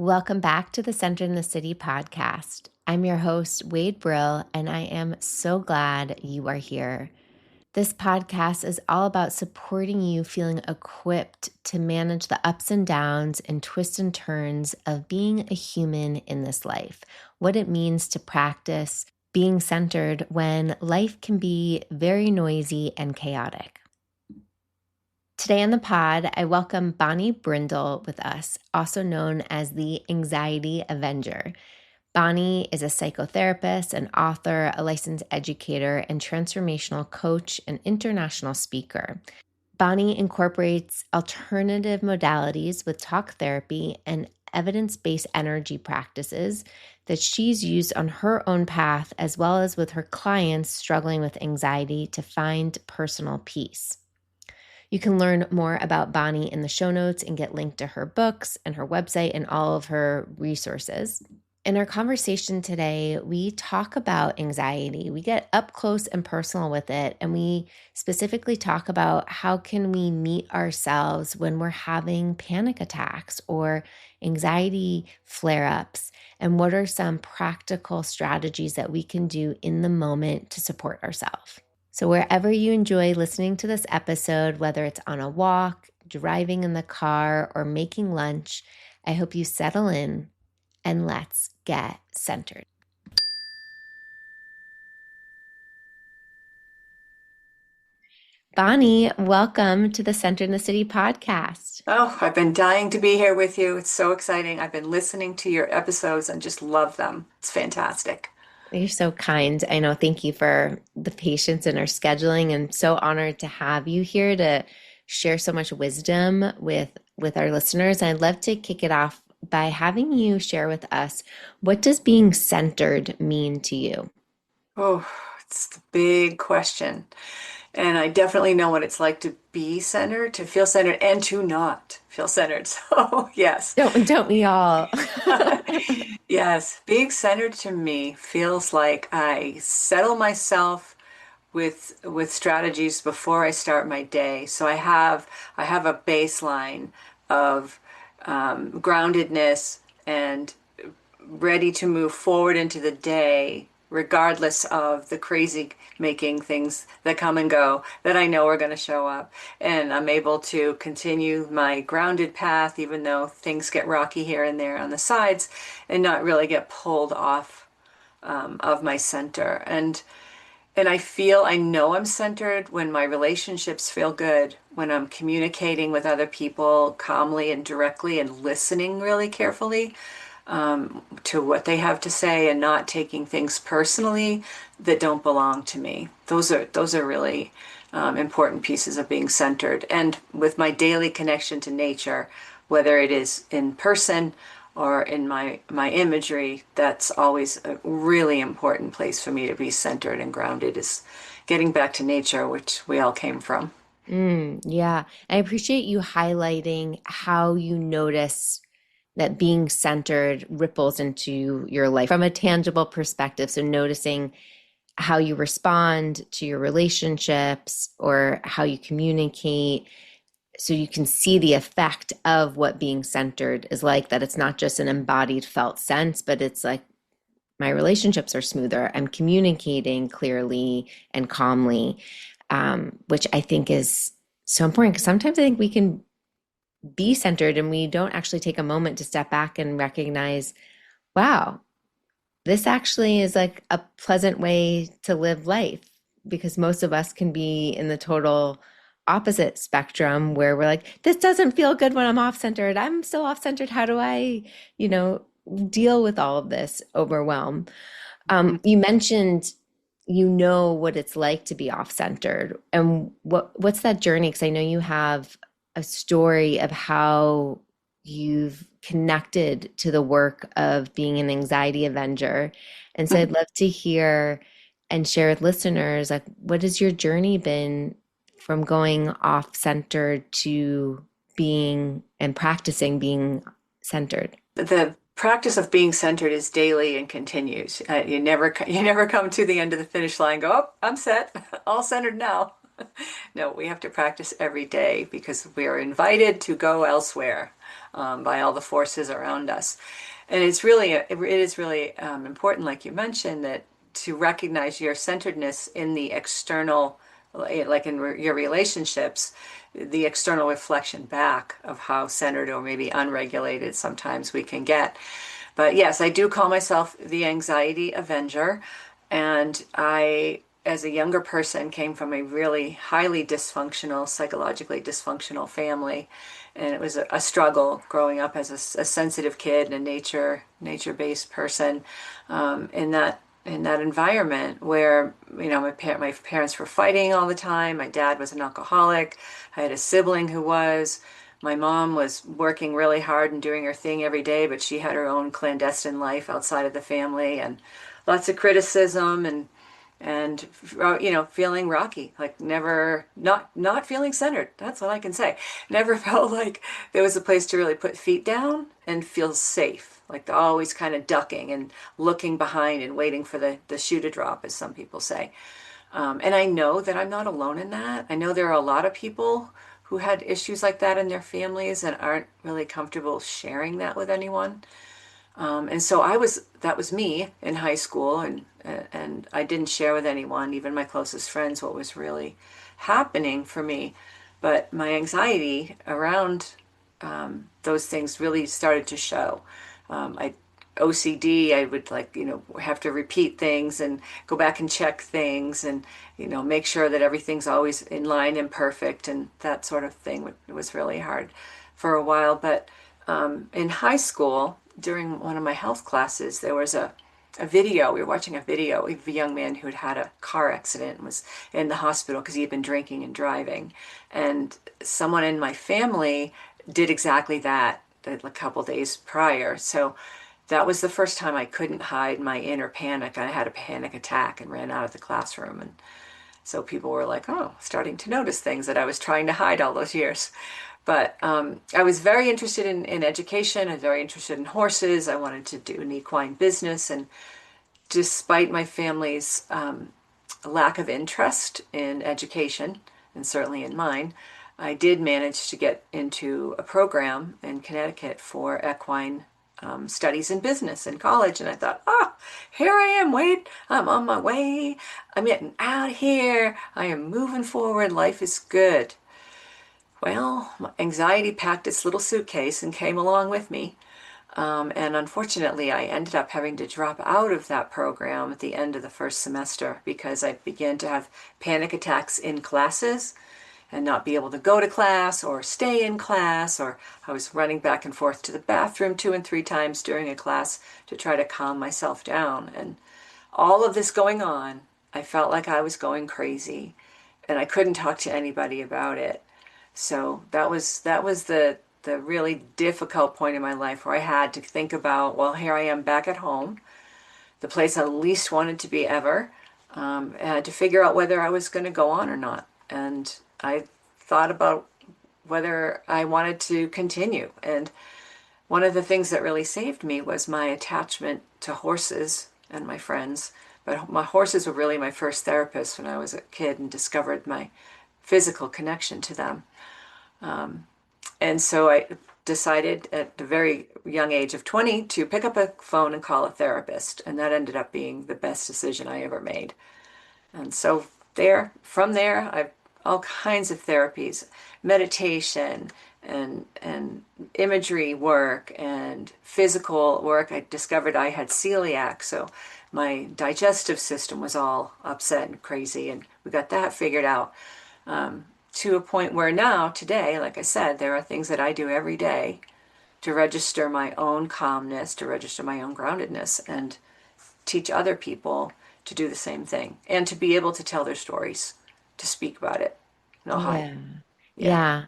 Welcome back to the Center in the City podcast. I'm your host, Wade Brill, and I am so glad you are here. This podcast is all about supporting you feeling equipped to manage the ups and downs and twists and turns of being a human in this life, what it means to practice being centered when life can be very noisy and chaotic. Today on the pod, I welcome Bonnie Brindle with us, also known as the Anxiety Avenger. Bonnie is a psychotherapist, an author, a licensed educator, and transformational coach and international speaker. Bonnie incorporates alternative modalities with talk therapy and evidence-based energy practices that she's used on her own path, as well as with her clients struggling with anxiety to find personal peace. You can learn more about Bonnie in the show notes and get linked to her books and her website and all of her resources. In our conversation today, we talk about anxiety. We get up close and personal with it, and we specifically talk about how can we meet ourselves when we're having panic attacks or anxiety flare-ups, and what are some practical strategies that we can do in the moment to support ourselves. So wherever you enjoy listening to this episode, whether it's on a walk, driving in the car, or making lunch, I hope you settle in and let's get centered. Bonnie, welcome to the Center in the City podcast. Oh, I've been dying to be here with you. It's so exciting. I've been listening to your episodes and just love them. It's fantastic. You're so kind. I know. Thank you for the patience in our scheduling, and so honored to have you here to share so much wisdom with our listeners. I'd love to kick it off by having you share with us, what does being centered mean to you? Oh, it's the big question. And I definitely know what it's like to be centered, to feel centered, and to not feel centered. So, yes. Don't we all? Yes, being centered to me feels like I settle myself with strategies before I start my day. So I have a baseline of groundedness and ready to move forward into the day, regardless of the crazy making things that come and go that I know are going to show up. And I'm able to continue my grounded path, even though things get rocky here and there on the sides, and not really get pulled off of my center. And I know I'm centered when my relationships feel good, when I'm communicating with other people calmly and directly and listening really carefully to what they have to say and not taking things personally that don't belong to me. Those are really important pieces of being centered. And with my daily connection to nature, whether it is in person or in my imagery, that's always a really important place for me to be centered and grounded, is getting back to nature, which we all came from. Yeah. I appreciate you highlighting how you notice that being centered ripples into your life from a tangible perspective. So noticing how you respond to your relationships or how you communicate, so you can see the effect of what being centered is like, that it's not just an embodied felt sense, but it's like my relationships are smoother. I'm communicating clearly and calmly, which I think is so important, because sometimes I think we can be centered and we don't actually take a moment to step back and recognize, wow, this actually is like a pleasant way to live life, because most of us can be in the total opposite spectrum where we're like, this doesn't feel good when I'm off centered. I'm still off centered. How do I, deal with all of this overwhelm? You mentioned you know what it's like to be off centered, and what's that journey? Because I know you have a story of how you've connected to the work of being an anxiety avenger. And so I'd love to hear and share with listeners, like, what has your journey been from going off centered to being and practicing being centered? The practice of being centered is daily and continues. You never come to the end of the finish line and go, oh, I'm set, all centered now. No, we have to practice every day because we are invited to go elsewhere by all the forces around us. And it is really important, like you mentioned, that to recognize your centeredness in the external, like in your relationships, the external reflection back of how centered or maybe unregulated sometimes we can get. But yes, I do call myself the anxiety avenger. And as a younger person, came from a really highly dysfunctional, psychologically dysfunctional family. And it was a struggle growing up as a sensitive kid and a nature-based person in that environment where, my parents were fighting all the time. My dad was an alcoholic. I had a sibling who was. My mom was working really hard and doing her thing every day, but she had her own clandestine life outside of the family and lots of criticism and feeling rocky, like never not feeling centered. That's what I can say. Never felt like there was a place to really put feet down and feel safe. Like always kind of ducking and looking behind and waiting for the shoe to drop, as some people say. And I know that I'm not alone in that. I know there are a lot of people who had issues like that in their families and aren't really comfortable sharing that with anyone. And so that was me in high school, and I didn't share with anyone, even my closest friends, what was really happening for me. But my anxiety around those things really started to show. I OCD, I would have to repeat things and go back and check things and make sure that everything's always in line and perfect and that sort of thing. It was really hard for a while. But in high school, during one of my health classes, there was a video. We were watching a video of a young man who had had a car accident and was in the hospital because he had been drinking and driving. And someone in my family did exactly that a couple days prior. So that was the first time I couldn't hide my inner panic. I had a panic attack and ran out of the classroom. And so people were like, oh, starting to notice things that I was trying to hide all those years. But I was very interested in education. I was very interested in horses. I wanted to do an equine business. And despite my family's lack of interest in education, and certainly in mine, I did manage to get into a program in Connecticut for equine studies in business in college. And I thought, here I am, Wade. I'm on my way. I'm getting out of here. I am moving forward. Life is good. Well, my anxiety packed its little suitcase and came along with me. And unfortunately, I ended up having to drop out of that program at the end of the first semester because I began to have panic attacks in classes and not be able to go to class or stay in class, or I was running back and forth to the bathroom 2 and 3 times during a class to try to calm myself down. And all of this going on, I felt like I was going crazy and I couldn't talk to anybody about it. So that was the really difficult point in my life where I had to think about, well, here I am back at home, the place I least wanted to be ever. I had to figure out whether I was going to go on or not. And I thought about whether I wanted to continue. And one of the things that really saved me was my attachment to horses and my friends. But my horses were really my first therapist when I was a kid and discovered my physical connection to them. And so I decided at the very young age of 20 to pick up a phone and call a therapist. And that ended up being the best decision I ever made. And so from there, I've all kinds of therapies, meditation and imagery work and physical work. I discovered I had celiac, so my digestive system was all upset and crazy, and we got that figured out. To a point where now, today, like I said, there are things that I do every day to register my own calmness, to register my own groundedness, and teach other people to do the same thing and to be able to tell their stories, to speak about it. No hide. Yeah. Yeah. Yeah.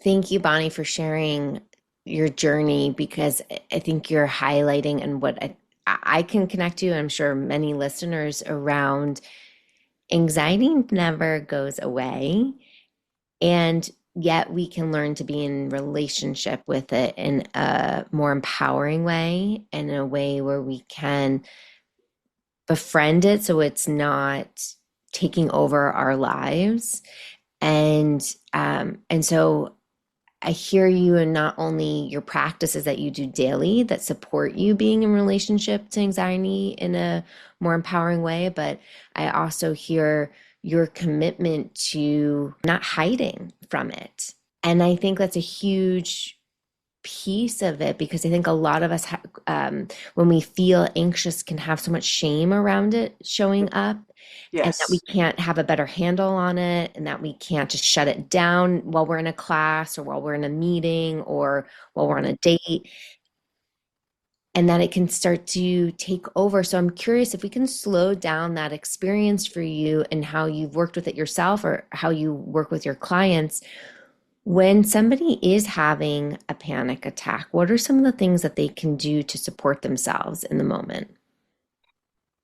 Thank you, Bonnie, for sharing your journey because I think you're highlighting and what I can connect to, I'm sure many listeners around anxiety never goes away. And yet we can learn to be in relationship with it in a more empowering way and in a way where we can befriend it so it's not taking over our lives And so I hear you, and not only your practices that you do daily that support you being in relationship to anxiety in a more empowering way, but I also hear your commitment to not hiding from it. And I think that's a huge piece of it, because I think a lot of us, when we feel anxious, can have so much shame around it showing up, and that we Yes. can't have a better handle on it, and that we can't just shut it down while we're in a class or while we're in a meeting or while we're on a date, and that it can start to take over. So I'm curious if we can slow down that experience for you and how you've worked with it yourself or how you work with your clients. When somebody is having a panic attack, what are some of the things that they can do to support themselves in the moment?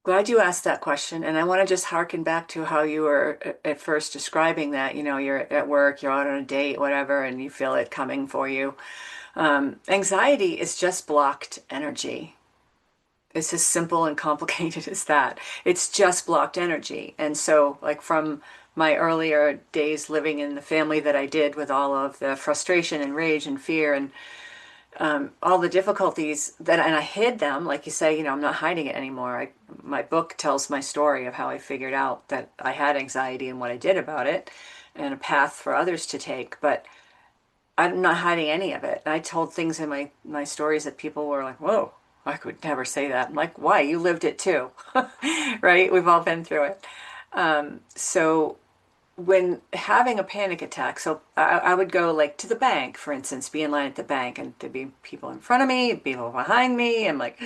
Glad you asked that question. And I want to just harken back to how you were at first describing that. You're at work, you're out on a date, whatever, and you feel it coming for you. Anxiety is just blocked energy. It's as simple and complicated as that. It's just blocked energy. And so, like from my earlier days living in the family that I did, with all of the frustration and rage and fear and all the difficulties that, and I hid them, like you say, I'm not hiding it anymore. My book tells my story of how I figured out that I had anxiety and what I did about it, and a path for others to take. But I'm not hiding any of it. I told things in my stories that people were like, "Whoa, I could never say that." I'm like, "Why? You lived it too." Right? We've all been through it. So when having a panic attack, so I would go like to the bank, for instance, be in line at the bank, and there'd be people in front of me, people behind me. I'm like,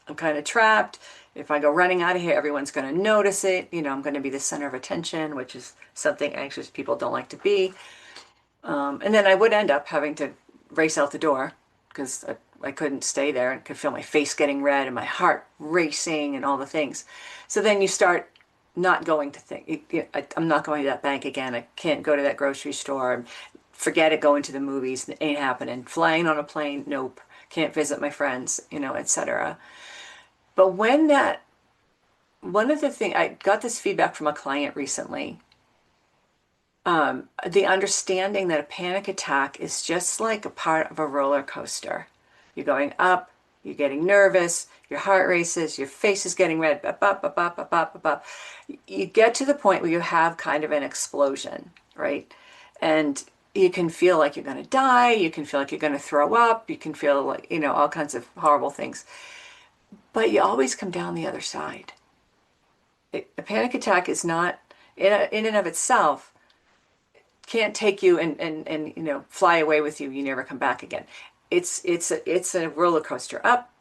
I'm kind of trapped. If I go running out of here, everyone's going to notice it. I'm going to be the center of attention, which is something anxious people don't like to be. And then I would end up having to race out the door because I couldn't stay there and could feel my face getting red and my heart racing and all the things. So then you start not going to think, I'm not going to that bank again. I can't go to that grocery store. Forget it, going to the movies. It ain't happening. Flying on a plane, nope. Can't visit my friends, etc. But one of the things, I got this feedback from a client recently, the understanding that a panic attack is just like a part of a roller coaster. You're going up, you're getting nervous, your heart races, your face is getting red, up, up, up, up, up, up, up, up. You get to the point where you have kind of an explosion, right? And you can feel like you're going to die, you can feel like you're going to throw up, you can feel like, all kinds of horrible things. But you always come down the other side. A panic attack is not, in and of itself, can't take you and fly away with you. You never come back again. It's a roller coaster, up,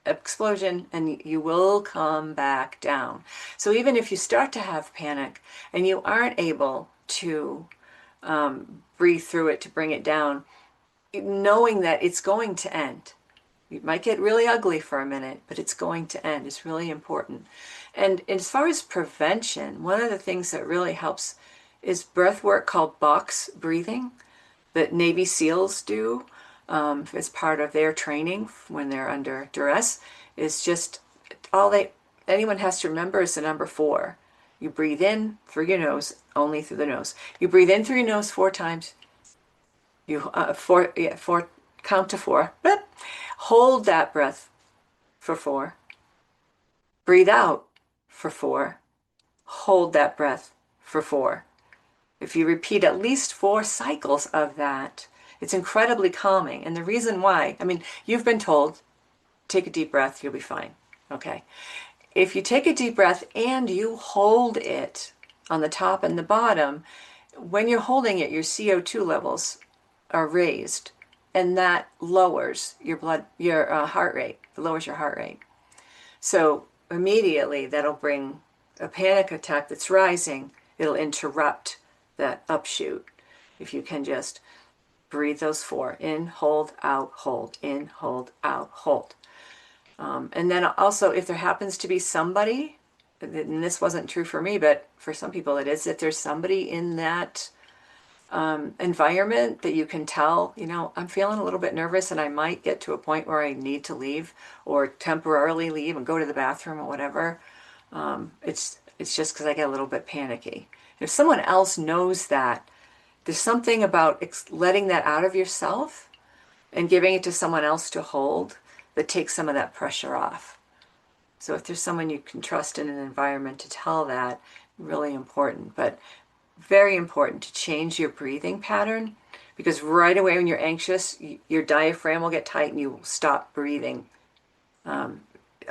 explosion, and you will come back down. So even if you start to have panic and you aren't able to breathe through it to bring it down, knowing that it's going to end. It might get really ugly for a minute, but it's going to end. It's really important. And as far as prevention, one of the things that really helps is breath work called box breathing that Navy SEALs do as part of their training when they're under duress. Is just anyone has to remember is the number four. You breathe in through your nose, only through the nose. You breathe in through your nose 4 times. You four, count to four. Hold that breath for four. Breathe out for four. Hold that breath for four. If you repeat at least 4 cycles of that, it's incredibly calming. And the reason why, I mean, you've been told, take a deep breath, you'll be fine. Okay. If you take a deep breath and you hold it on the top and the bottom, when you're holding it, your CO2 levels are raised, and that lowers your heart rate. It lowers your heart rate. So immediately that'll bring a panic attack that's rising. It'll interrupt that upshoot. If you can just breathe those four in, hold, out, hold, in, hold, out, hold. And then also, if there happens to be somebody, and this wasn't true for me, but for some people it is, if there's somebody in that environment that you can tell, I'm feeling a little bit nervous and I might get to a point where I need to leave or temporarily leave and go to the bathroom or whatever. It's just because I get a little bit panicky. If someone else knows that, there's something about letting that out of yourself and giving it to someone else to hold that takes some of that pressure off. So if there's someone you can trust in an environment to tell that, really important. But very important to change your breathing pattern because right away when you're anxious, your diaphragm will get tight and you will stop breathing,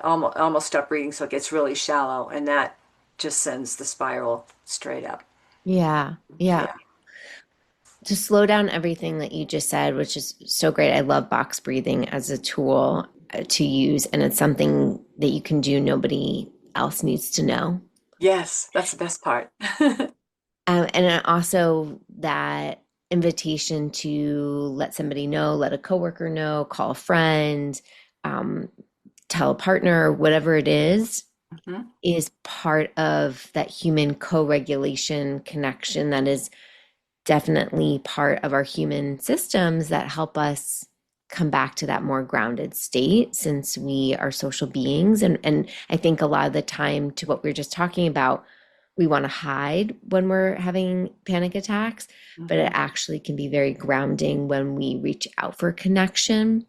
almost stop breathing so it gets really shallow, and that just sends the spiral straight up. Yeah. Yeah. Yeah. To slow down everything that you just said, which is so great. I love box breathing as a tool to use, and it's something that you can do. Nobody else needs to know. Yes, that's the best part. And then also that invitation to let somebody know, let a coworker know, call a friend, um, tell a partner, whatever it Mhm. is part of that human co-regulation connection that is definitely part of our human systems that help us come back to that more grounded state since we are social beings. And I think a lot of the time, to what we were just talking about, we want to hide when we're having panic attacks, but it Mhm. actually can be very grounding when we reach out for connection.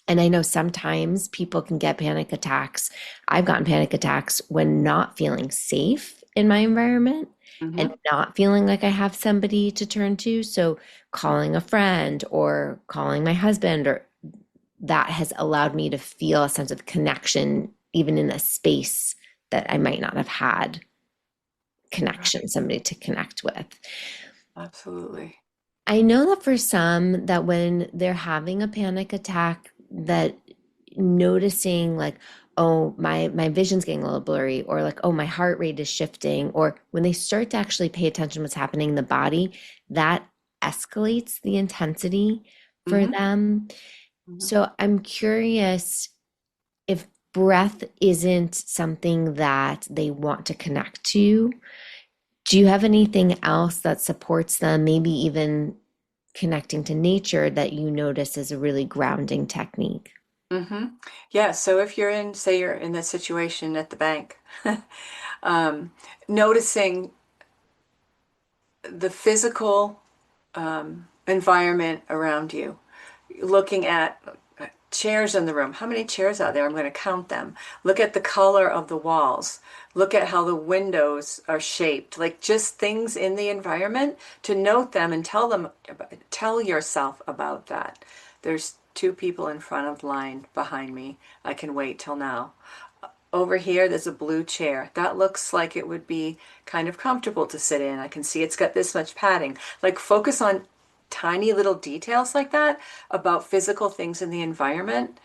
And I know sometimes people can get panic attacks. I've gotten panic attacks when not feeling safe in my environment and Mhm. not feeling like I have somebody to turn to. So calling a friend or calling my husband, or that has allowed me to feel a sense of connection even in a space that I might not have had connection, Right. somebody to connect with. Absolutely. I know that for some that when they're having a panic attack, that noticing like, oh, my vision's getting a little blurry, or like, oh, my heart rate is shifting, or when they start to actually pay attention to what's happening in the body, that escalates the intensity for Mhm. them. Mhm. So I'm curious if breath isn't something that they want to connect to. Do you have anything else that supports them, maybe even connecting to nature that you notice is a really grounding technique? Hmm. Yeah, so if you're in, say you're in this situation at the bank, um, noticing the physical environment around you, looking at chairs in the room. How many chairs are there? I'm going to count them. Look at the color of the walls. Look at how the windows are shaped. Like just things in the environment to note them and tell yourself about that. There's two people in front of the line behind me. I can wait till now. Over here, there's a blue chair. That looks like it would be kind of comfortable to sit in. I can see it's got this much padding. Like focus on tiny little details like that about physical things in the environment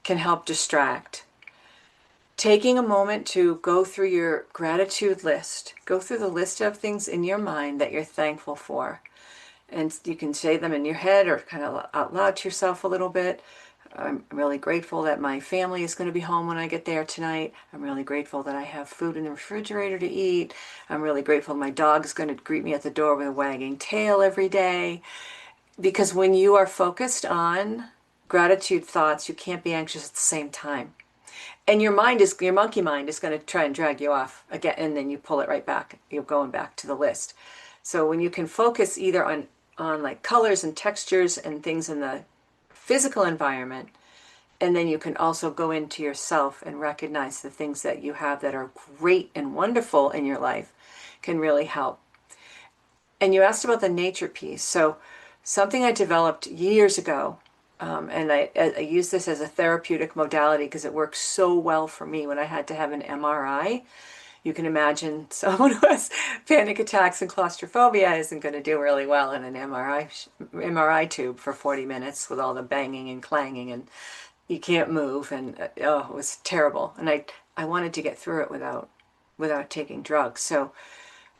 can help distract. Taking a moment to go through your gratitude list, go through the list of things in your mind that you're thankful for. And you can say them in your head or kind of out loud to yourself a little bit. I'm really grateful that my family is going to be home when I get there tonight. I'm really grateful that I have food in the refrigerator to eat. I'm really grateful my dog is going to greet me at the door with a wagging tail every day. Because when you are focused on gratitude thoughts, you can't be anxious at the same time. And your monkey mind is going to try and drag you off again, and then you pull it right back. You're going back to the list. So when you can focus either on like colors and textures and things in the physical environment, and then you can also go into yourself and recognize the things that you have that are great and wonderful in your life can really help. And you asked about the nature piece. So something I developed years ago, and I use this as a therapeutic modality because it works so well for me when I had to have an MRI. You can imagine someone who has panic attacks and claustrophobia isn't going to do really well in an MRI tube for 40 minutes with all the banging and clanging, and you can't move, and oh, it was terrible. And I wanted to get through it without taking drugs. So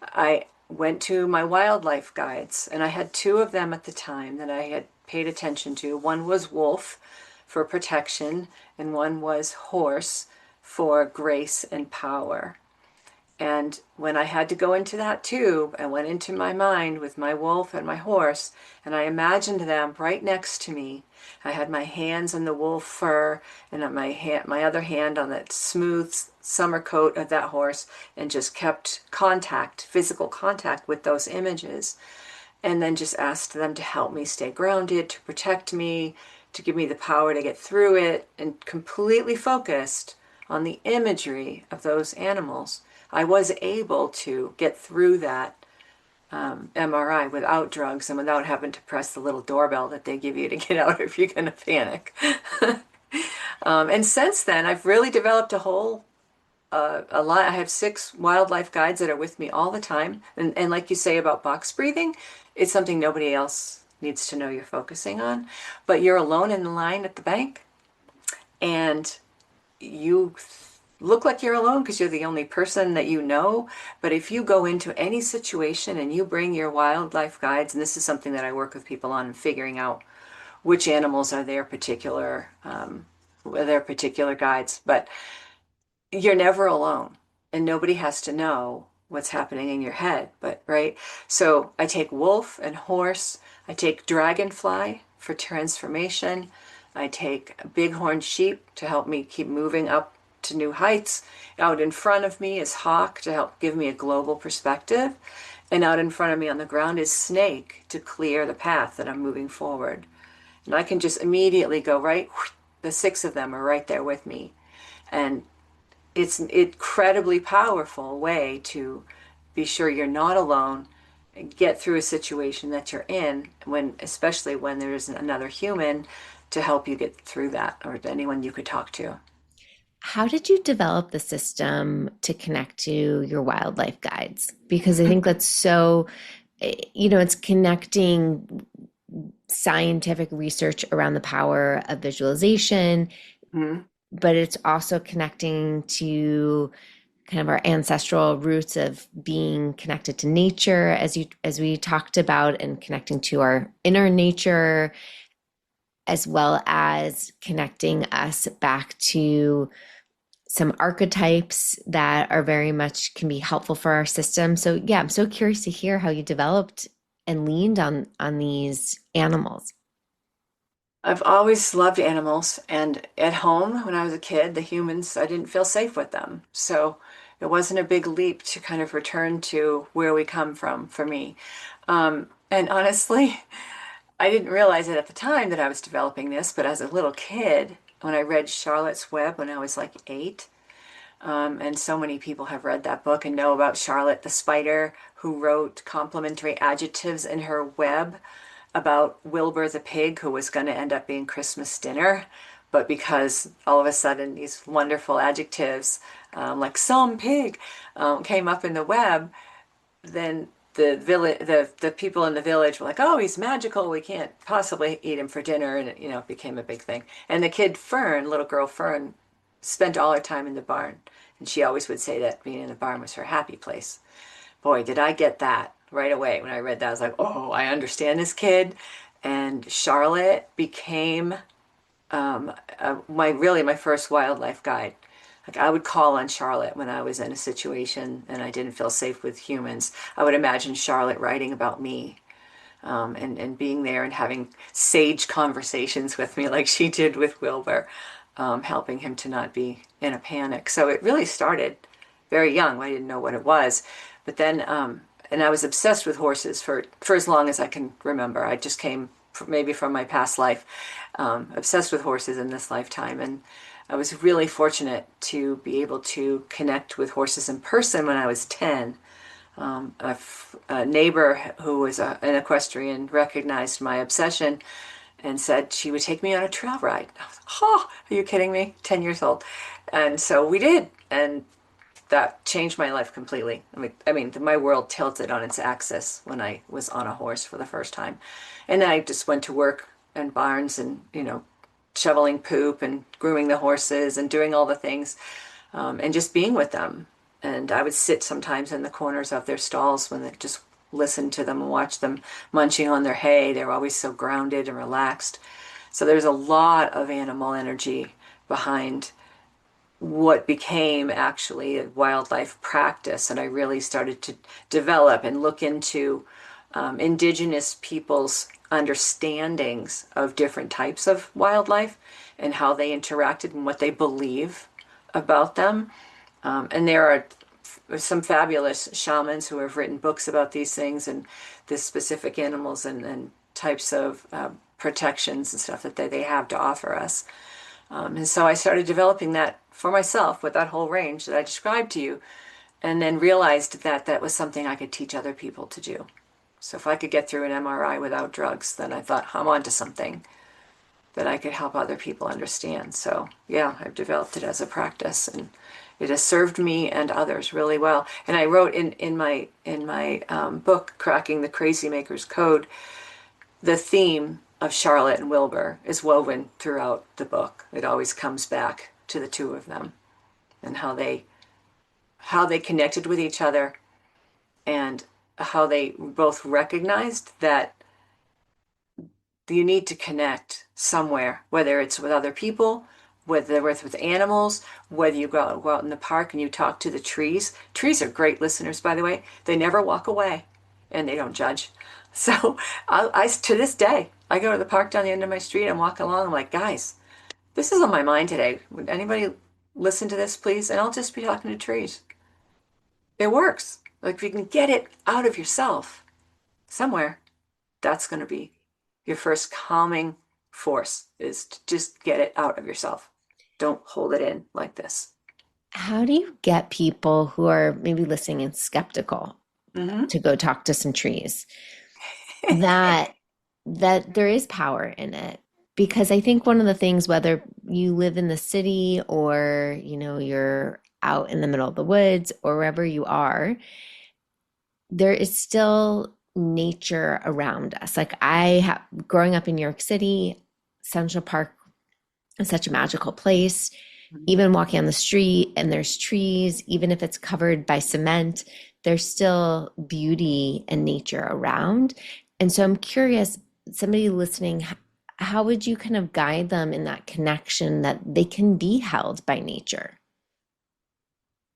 I went to my wildlife guides, and I had two of them at the time that I had paid attention to. One was wolf for protection, and one was horse for grace and power. And when I had to go into that tube, I went into my mind with my wolf and my horse, and I imagined them right next to me. I had my hands on the wolf fur and on my other hand on that smooth summer coat of that horse, and just kept contact, physical contact with those images. And then just asked them to help me stay grounded, to protect me, to give me the power to get through it, and completely focused on the imagery of those animals. I was able to get through that MRI without drugs and without having to press the little doorbell that they give you to get out if you're going to panic. And since then, I've really developed a lot. I have 6 wildlife guides that are with me all the time. And like you say about box breathing, it's something nobody else needs to know you're focusing on. But you're alone in the line at the bank, and you look like you're alone because you're the only person that you know. But if you go into any situation and you bring your wildlife guides, and this is something that I work with people on, figuring out which animals are their particular guides. But you're never alone, and nobody has to know what's happening in your head, but right. So I take wolf and horse, I take dragonfly for transformation, I take bighorn sheep to help me keep moving up to new heights. Out in front of me is hawk to help give me a global perspective, and out in front of me on the ground is snake to clear the path that I'm moving forward. And I can just immediately go right, the 6 of them are right there with me. And it's an incredibly powerful way to be sure you're not alone and get through a situation that you're in, when especially when there's another human to help you get through that, or anyone you could talk to. How did you develop the system to connect to your wildlife guides? Because I think that's so, it's connecting scientific research around the power of visualization, Mhm. but it's also connecting to kind of our ancestral roots of being connected to nature, as we talked about, and connecting to our inner nature, as well as connecting us back to some archetypes that are very much can be helpful for our system. So yeah, I'm so curious to hear how you developed and leaned on these animals. I've always loved animals, and at home when I was a kid, the humans, I didn't feel safe with them. So it wasn't a big leap to kind of return to where we come from for me. And honestly, I didn't realize it at the time that I was developing this, but as a little kid, when I read Charlotte's Web when I was like 8, and so many people have read that book and know about Charlotte the spider, who wrote complimentary adjectives in her web about Wilbur the pig, who was going to end up being Christmas dinner. But because all of a sudden these wonderful adjectives, like some pig, came up in the web, then the people in the village were like, "Oh, he's magical. We can't possibly eat him for dinner," and it became a big thing. And the kid Fern, little girl Fern, spent all her time in the barn, and she always would say that being in the barn was her happy place. Boy, did I get that right away when I read that. I was like, "Oh, I understand this kid." And Charlotte became my first wildlife guide. Like, I would call on Charlotte when I was in a situation and I didn't feel safe with humans. I would imagine Charlotte writing about me, and being there and having sage conversations with me like she did with Wilbur, helping him to not be in a panic. So it really started very young. I didn't know what it was. But then, and I was obsessed with horses for as long as I can remember. I just came maybe from my past life, obsessed with horses in this lifetime. And I was really fortunate to be able to connect with horses in person when I was 10. A neighbor who was an equestrian recognized my obsession and said she would take me on a trail ride. I was like, "Oh, are you kidding me? 10 years old." And so we did. And that changed my life completely. I mean, my world tilted on its axis when I was on a horse for the first time. And I just went to work and barns and, shoveling poop and grooming the horses and doing all the things, and just being with them. And I would sit sometimes in the corners of their stalls when they just listen to them and watch them munching on their hay. They're always so grounded and relaxed. So there's a lot of animal energy behind what became actually a wildlife practice. And I really started to develop and look into indigenous people's understandings of different types of wildlife and how they interacted and what they believe about them. And there are some fabulous shamans who have written books about these things and the specific animals and types of protections and stuff that they have to offer us. And so I started developing that for myself with that whole range that I described to you, and then realized that that was something I could teach other people to do. So if I could get through an MRI without drugs, then I thought I'm onto something that I could help other people understand. So yeah, I've developed it as a practice, and it has served me and others really well. And I wrote in my book, Cracking the Crazy Maker's Code, the theme of Charlotte and Wilbur is woven throughout the book. It always comes back to the two of them and how they connected with each other, and how they both recognized that you need to connect somewhere, whether it's with other people, whether it's with animals, whether you go out in the park and you talk to the trees. Trees are great listeners, by the way. They never walk away and they don't judge. So to this day, I go to the park down the end of my street and walk along. I'm like, guys, this is on my mind today. Would anybody listen to this, please? And I'll just be talking to trees. It works. Like if you can get it out of yourself somewhere, that's going to be your first calming force, is to just get it out of yourself. Don't hold it in like this. How do you get people who are maybe listening and skeptical Hmm. to go talk to some trees that there is power in it? Because I think one of the things, whether you live in the city or you're out in the middle of the woods or wherever you are, there is still nature around us. Like I have growing up in New York City, Central Park is such a magical place. Even walking on the street and there's trees, even if it's covered by cement, there's still beauty and nature around. And so I'm curious, somebody listening, how would you kind of guide them in that connection that they can be held by nature?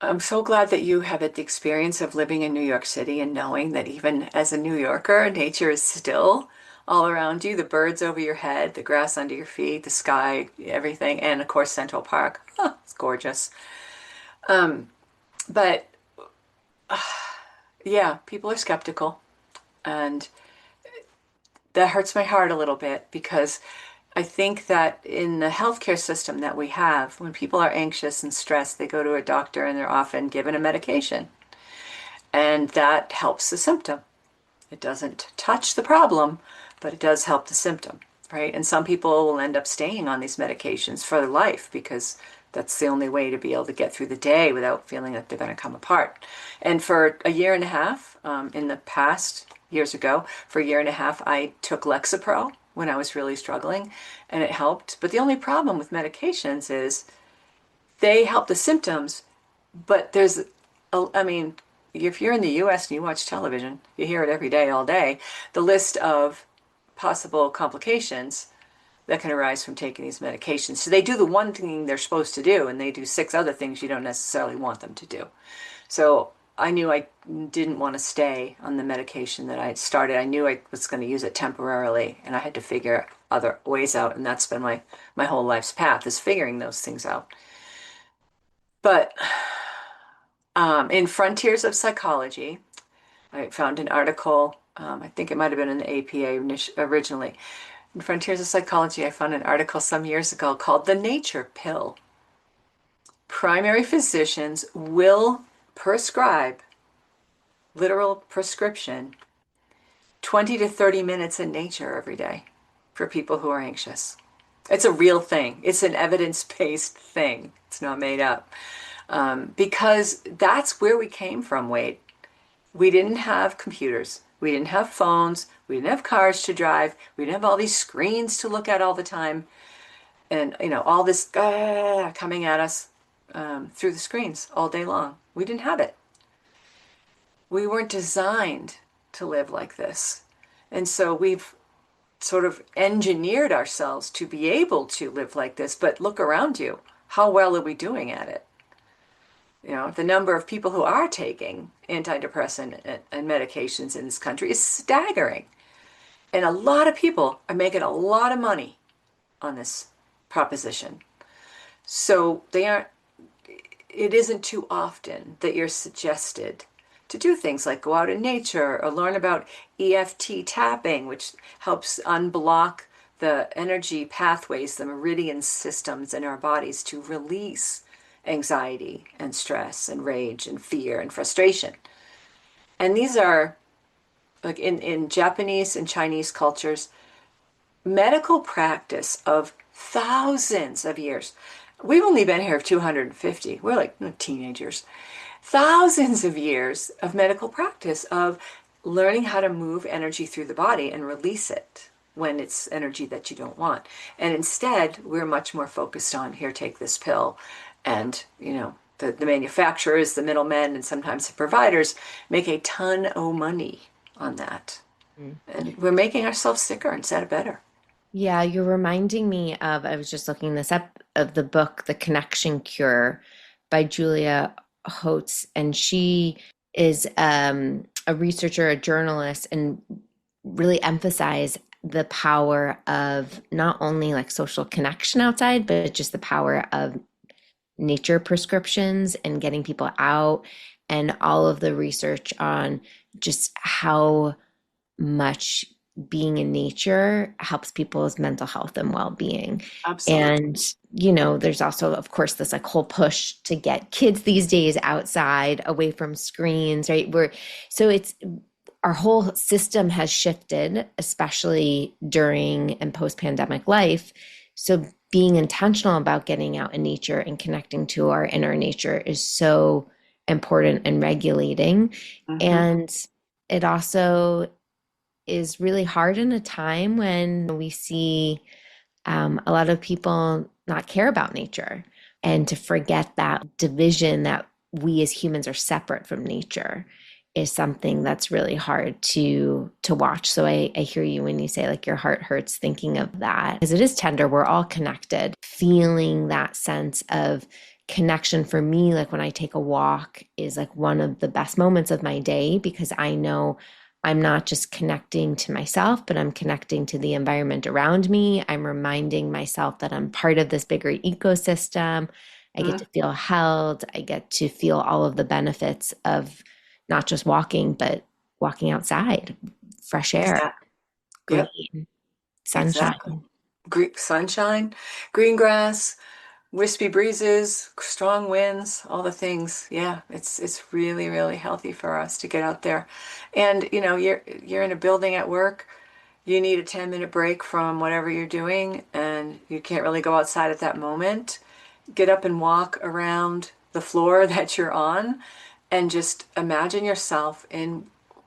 I'm so glad that you have had the experience of living in New York City and knowing that even as a New Yorker, nature is still all around you. The birds over your head, the grass under your feet, the sky, everything, and of course Central Park. It's gorgeous. But yeah, people are skeptical, and that hurts my heart a little bit because I think that in the healthcare system that we have, when people are anxious and stressed, they go to a doctor and they're often given a medication, and that helps the symptom. It doesn't touch the problem, but it does help the symptom, right? And some people will end up staying on these medications for their life because that's the only way to be able to get through the day without feeling that they're going to come apart. And for a year and a half, in the past, years ago, for a year and a half, I took Lexapro when I was really struggling, and it helped. But the only problem with medications is they help the symptoms, but I mean, if you're in the US and you watch television, you hear it every day, all day, the list of possible complications that can arise from taking these medications. So they do the one thing they're supposed to do, and they do six other things you don't necessarily want them to do. So I knew I didn't want to stay on the medication that I had started. I knew I was going to use it temporarily, and I had to figure other ways out, and that's been my whole life's path, is figuring those things out. But in Frontiers of Psychology, I found an article. I think it might have been in the APA originally. In Frontiers of Psychology, I found an article some years ago called The Nature Pill. Primary physicians will prescribe, literal prescription, 20 to 30 minutes in nature every day for people who are anxious. It's a real thing. It's an evidence-based thing. It's not made up. Because that's where we came from, Wade. We didn't have computers. We didn't have phones. We didn't have cars to drive. We didn't have all these screens to look at all the time. And, all this coming at us through the screens all day long. We didn't have it. We weren't designed to live like this. And so we've sort of engineered ourselves to be able to live like this. But look around you. how well are we doing at it? The number of people who are taking antidepressant and medications in this country is staggering. And a lot of people are making a lot of money on this proposition. So it isn't too often that you're suggested to do things like go out in nature or learn about EFT tapping, which helps unblock the energy pathways, the meridian systems in our bodies to release anxiety and stress and rage and fear and frustration. And these are, like in Japanese and Chinese cultures, medical practice of thousands of years. We've only been here 250. We're like teenagers. Thousands of years of medical practice of learning how to move energy through the body and release it when it's energy that you don't want. And instead, we're much more focused on here, take this pill. And, the manufacturers, the middlemen, and sometimes the providers make a ton of money on that. Mm. And we're making ourselves sicker instead of better. Yeah, you're reminding me of, I was just looking this up, of the book, The Connection Cure by Julia Holtz. And she is a researcher, a journalist, and really emphasize the power of not only like social connection outside, but just the power of nature prescriptions and getting people out, and all of the research on just how much being in nature helps people's mental health and well-being. Absolutely. And, there's also, of course, this like whole push to get kids these days outside, away from screens, right? So it's our whole system has shifted, especially during and post-pandemic life. So being intentional about getting out in nature and connecting to our inner nature is so important and regulating. Hmm. And it also is really hard in a time when we see a lot of people not care about nature, and to forget that division that we as humans are separate from nature is something that's really hard to watch. So I hear you when you say like your heart hurts thinking of that, because it is tender. We're all connected. Feeling that sense of connection for me, like when I take a walk, is like one of the best moments of my day, because I know I'm not just connecting to myself, but I'm connecting to the environment around me. I'm reminding myself that I'm part of this bigger ecosystem. I get to feel held. I get to feel all of the benefits of not just walking, but walking outside, fresh air, Exactly. Yep, green, exactly. sunshine. Greek sunshine, green grass, wispy breezes, strong winds, all the things. Yeah, it's really, really healthy for us to get out there. And you're in a building at work, you need a 10-minute break from whatever you're doing, and you can't really go outside at that moment. Get up and walk around the floor that you're on and just imagine yourself in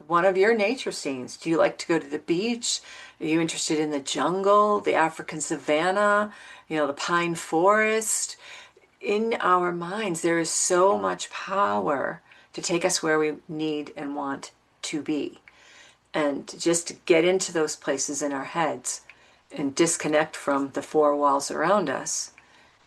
one of your nature scenes. Do you like to go to the beach? Are you interested in the jungle, the African savanna, the pine forest? In our minds, there is so much power to take us where we need and want to be. And just to get into those places in our heads and disconnect from the four walls around us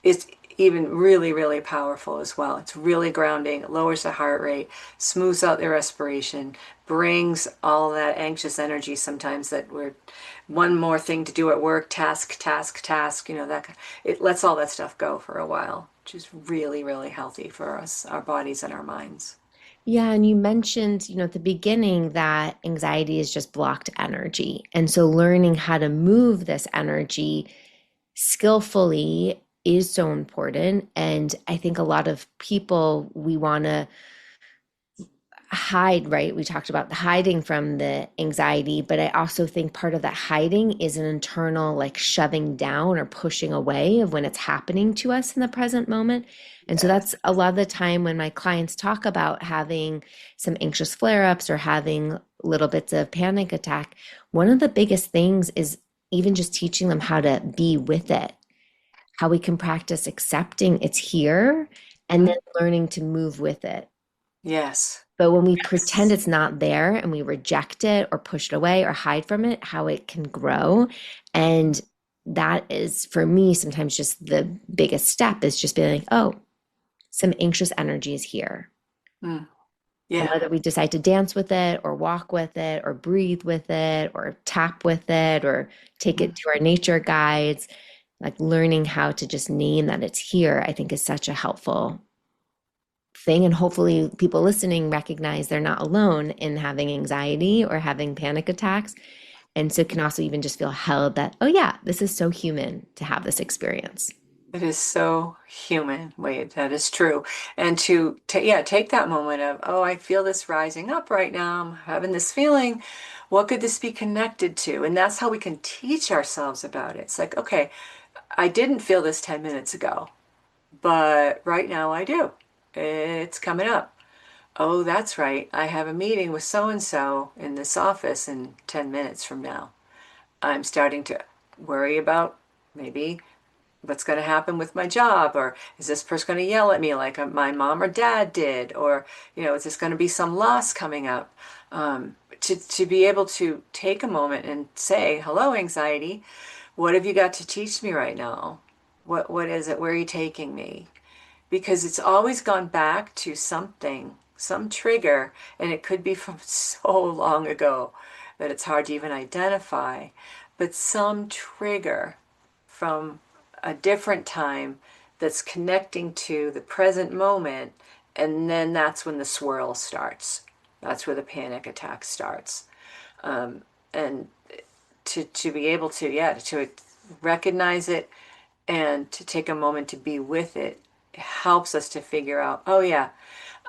is even really, really powerful as well. It's really grounding, it lowers the heart rate, smooths out the respiration, brings all that anxious energy sometimes that we're one more thing to do at work, task, task, task, it lets all that stuff go for a while, which is really, really healthy for us, our bodies and our minds. Yeah, and you mentioned, at the beginning that anxiety is just blocked energy. And so learning how to move this energy skillfully is so important. And I think a lot of people, we want to hide, right? We talked about the hiding from the anxiety, but I also think part of that hiding is an internal like shoving down or pushing away of when it's happening to us in the present moment. And so Yes. that's a lot of the time when my clients talk about having some anxious flare-ups or having little bits of panic attack. One of the biggest things is even just teaching them how to be with it, how we can practice accepting it's here and then Mhm. learning to move with it. Yes. But when we pretend Yes. it's not there and we reject it or push it away or hide from it, how it can grow. And that is for me sometimes just the biggest step is just being like, oh, some anxious energy is here. Mm, And yeah, whether we decide to dance with it or walk with it or breathe with it or tap with it or take mm, it to our nature guides, like learning how to just name that it's here, I think is such a helpful thing. And hopefully, people listening recognize they're not alone in having anxiety or having panic attacks. And so can also even just feel held that, oh, yeah, this is so human to have this experience. it is so human. Wait, that is true. And yeah, take that moment of, oh, I feel this rising up right now. I'm having this feeling. What could this be connected to? And that's how we can teach ourselves about it. It's like, okay, I didn't feel this 10 minutes ago, but right now I do. It's coming up. Oh, that's right. I have a meeting with so and so in this office in 10 minutes from now. I'm starting to worry about maybe what's going to happen with my job, or is this person going to yell at me like my mom or dad did, or is this going to be some loss coming up? To be able to take a moment and say, "Hello, anxiety. What have you got to teach me right now? What is it? Where are you taking me?" Because it's always gone back to something, some trigger, and it could be from so long ago that it's hard to even identify, but some trigger from a different time that's connecting to the present moment, and then that's when the swirl starts. That's where the panic attack starts. And to be able to, yeah, to recognize it and to take a moment to be with it helps us to figure out, oh yeah,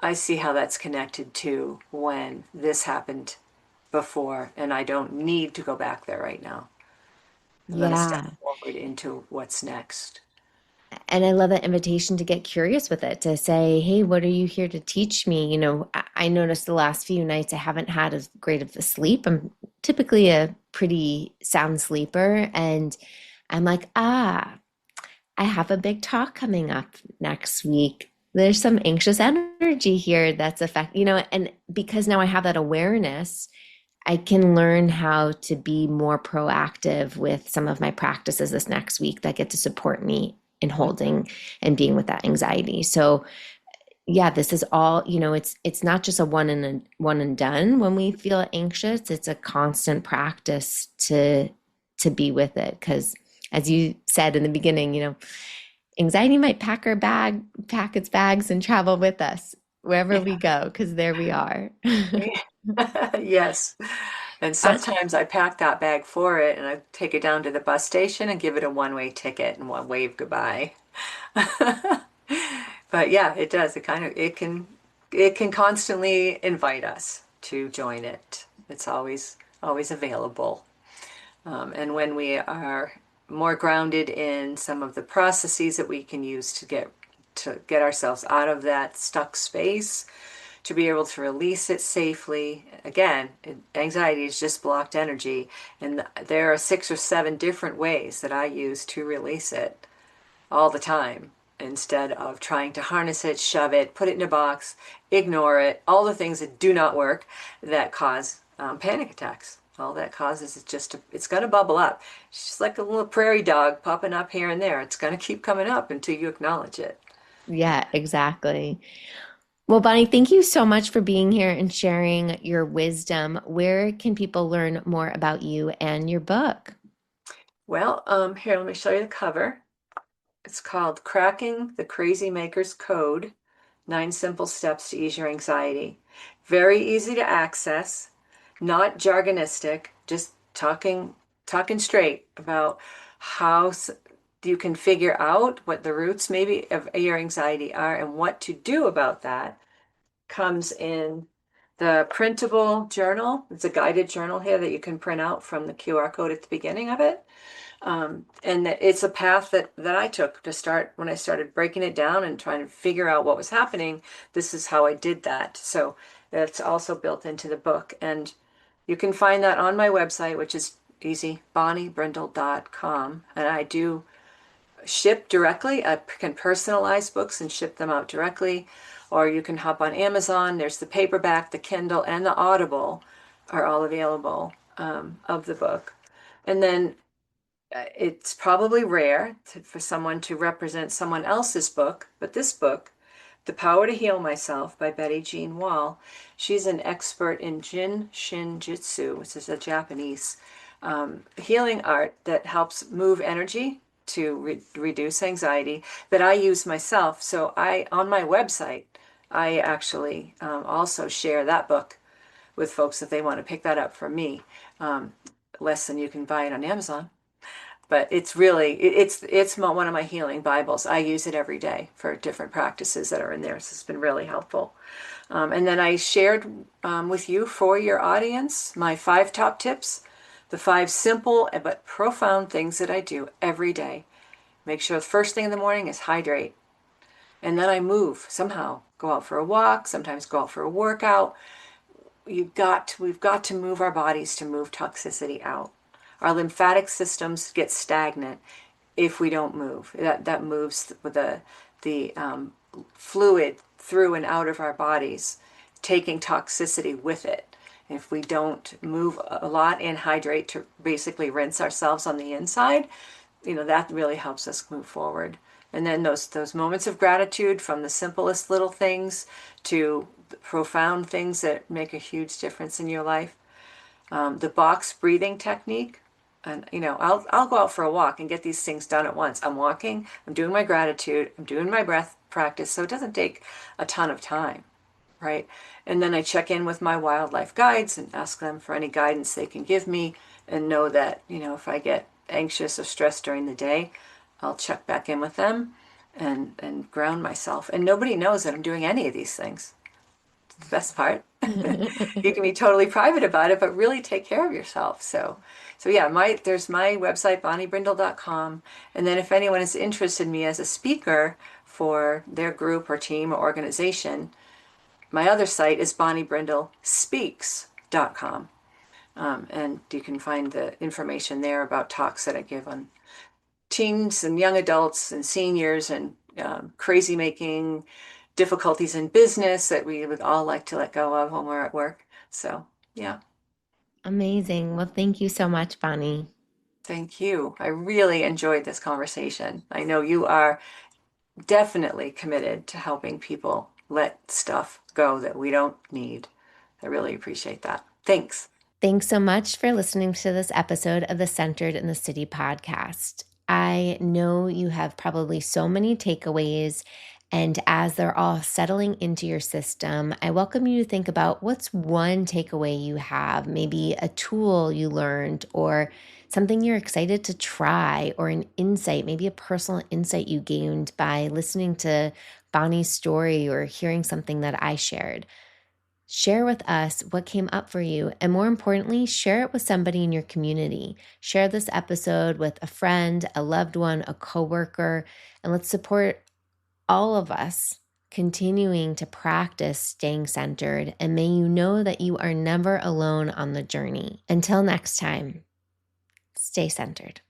I see how that's connected to when this happened before, and I don't need to go back there right now. I'm going to step Yeah. forward into what's next. And I love that invitation to get curious with it, to say, hey, what are you here to teach me? I noticed the last few nights I haven't had as great of a sleep. I'm typically a pretty sound sleeper. And I'm like, I have a big talk coming up next week. There's some anxious energy here that's and because now I have that awareness, I can learn how to be more proactive with some of my practices this next week that get to support me in holding and being with that anxiety. So yeah, this is all, it's not just a one and done when we feel anxious. It's a constant practice to be with it. Because as you said in the beginning, anxiety might pack its bags and travel with us wherever Yeah. we go, because there we are. Yes. And Uh, sometimes I pack that bag for it and I take it down to the bus station and give it a one-way ticket and one wave goodbye. But yeah, it does. It can constantly invite us to join it. It's always available. And when we are more grounded in some of the processes that we can use to get ourselves out of that stuck space, to be able to release it safely. Again, anxiety is just blocked energy, and there are 6 or 7 different ways that I use to release it all the time instead of trying to harness it, shove it, put it in a box, ignore it, all the things that do not work that cause panic attacks. All that causes is it's going to bubble up. It's just like a little prairie dog popping up here and there. It's going to keep coming up until you acknowledge it. yeah, exactly. Well, Bonnie, thank you so much for being here and sharing your wisdom. Where can people learn more about you and your book? Well, here, let me show you the cover. It's called Cracking the Crazy Maker's Code, 9 Simple Steps to Ease Your Anxiety. Very easy to access, not jargonistic, just talking straight about how you can figure out what the roots maybe of your anxiety are and what to do about that. Comes in the printable journal. It's a guided journal here that you can print out from the QR code at the beginning of it. And it's a path that I took to start when I started breaking it down and trying to figure out what was happening. This is how I did that. So that's also built into the book. And you can find that on my website, which is easy, bonniebrindle.com. And I do ship directly. I can personalize books and ship them out directly. Or you can hop on Amazon. There's the paperback, the Kindle, and the Audible are all available of the book. And then It's probably rare for someone to represent someone else's book, but this book, The Power to Heal Myself by Betty Jean Wall, she's an expert in Jin Shin Jitsu, which is a Japanese healing art that helps move energy to reduce anxiety that I use myself. So on my website, I actually also share that book with folks if they want to pick that up from me. Um, Less than you can buy it on Amazon. But it's really it's one of my healing Bibles. I use it every day for different practices that are in there. So it's been really helpful. And then I shared with you for your audience my 5 top tips, the 5 simple but profound things that I do every day. Make sure the first thing in the morning is hydrate. And then I move somehow, go out for a walk, sometimes go out for a workout. We've got to move our bodies to move toxicity out. Our lymphatic systems get stagnant if we don't move. That moves the fluid through and out of our bodies, taking toxicity with it. If we don't move a lot and hydrate to basically rinse ourselves on the inside, that really helps us move forward. And then those moments of gratitude, from the simplest little things to the profound things that make a huge difference in your life. The box breathing technique. And I'll go out for a walk and get these things done at once. I'm walking, I'm doing my gratitude, I'm doing my breath practice, so it doesn't take a ton of time, right? And then I check in with my wildlife guides and ask them for any guidance they can give me, and know that, if I get anxious or stressed during the day, I'll check back in with them and ground myself. And nobody knows that I'm doing any of these things. It's the best part. You can be totally private about it, but really take care of yourself. So yeah, there's my website, bonniebrindle.com. And then if anyone is interested in me as a speaker for their group or team or organization, my other site is bonniebrindlespeaks.com. And you can find the information there about talks that I give on teens and young adults and seniors, and crazy making, difficulties in business that we would all like to let go of when we're at work. So, yeah, Amazing. Well, thank you so much, Bonnie. thank you. I really enjoyed this conversation. I know you are definitely committed to helping people let stuff go that we don't need. I really appreciate that. Thanks. Thanks so much for listening to this episode of the Centered in the City podcast. I know you have probably so many takeaways, and as they're all settling into your system, I welcome you to think about what's one takeaway you have, maybe a tool you learned, or something you're excited to try, or an insight, maybe a personal insight you gained by listening to Bonnie's story or hearing something that I shared. Share with us what came up for you, and more importantly, share it with somebody in your community. Share this episode with a friend, a loved one, a coworker, and let's support all of us continuing to practice staying centered. And may you know that you are never alone on the journey. Until next time, stay centered.